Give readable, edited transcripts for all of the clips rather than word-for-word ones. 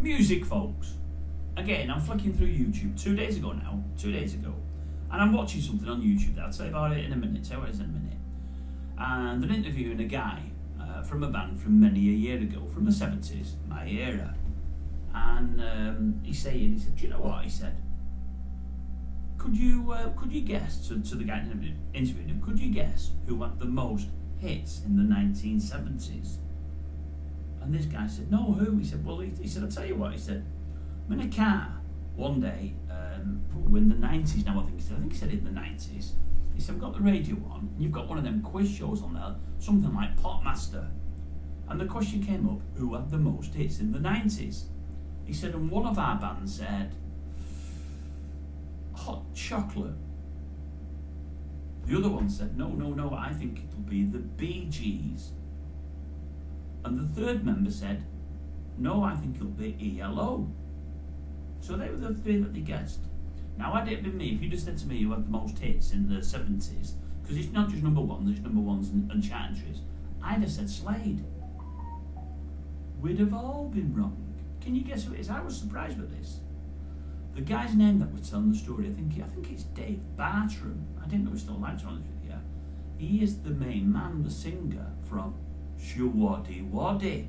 Music, folks. Again, I'm flicking through YouTube 2 days ago, and I'm watching something on YouTube that I'll tell you about it in a minute, and they're interviewing a guy from a band from many a year ago, from the 70s, my era. And he said, do you know what? He said, could you guess, to the guy interviewing him, could you guess who had the most hits in the 1970s? And this guy said, no, who? He said, well, he said, I'll tell you what, he said, I'm in a car one day, in the 90s now, I think he said in the 90s. He said, I've got the radio on, and you've got one of them quiz shows on there, something like Potmaster. And the question came up, who had the most hits in the 90s? He said, and one of our bands said, Hot Chocolate. The other one said, no, I think it'll be the Bee Gees. And the third member said, no, I think it'll be ELO. So they were the three that they guessed. Now, had it been me, if you just said to me who had the most hits in the 70s, because it's not just number one, there's number ones and chart entries, I'd have said Slade. We'd have all been wrong. Can you guess who it is? I was surprised with this. The guy's name that was telling the story, I think it's Dave Bartram. I didn't know he still alive, to be honest with you. He is the main man, the singer from Showaddy Waddy.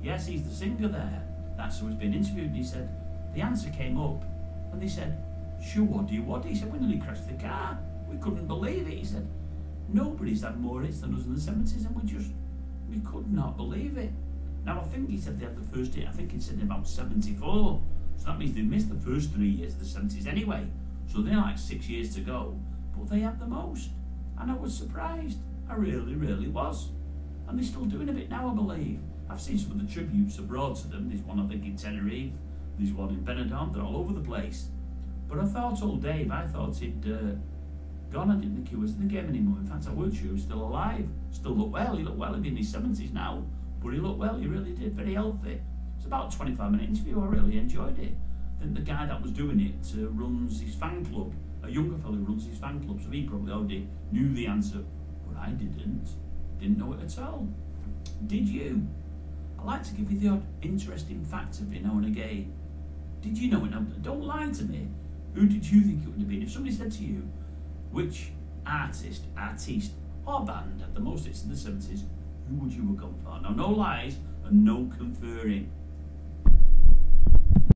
Yes, he's the singer there. That's who was being interviewed. And he said, the answer came up, and they said, Showaddy Waddy. He said, we nearly crashed the car. We couldn't believe it. He said, nobody's had more hits than us in the 70s, and we could not believe it. Now, I think he said they had the first hit, I think he said in about 74. So that means they missed the first 3 years of the 70s anyway. So they're like 6 years to go. But they had the most. And I was surprised. I really, really was. And they're still doing a bit now, I believe. I've seen some of the tributes abroad to them. There's one, I think, in Tenerife. There's one in Benidorm. They're all over the place. But I thought old Dave, I thought he'd gone. I didn't think he was in the game anymore. In fact, I weren't sure he was still alive. Still looked well. He looked well. He'd be in his 70s now. But he looked well. He really did. Very healthy. It's about a 25-minute interview. I really enjoyed it. I think the guy that was doing it runs his fan club. A younger fellow who runs his fan club. So he probably already knew the answer. But I didn't. Didn't know it at all. Did you? I like to give you the odd interesting fact every now and again. Did you know it? Now, don't lie to me. Who did you think it would have been? If somebody said to you, which artist, or band had the most hits in the 70s, who would you have gone for? Now, no lies and no conferring.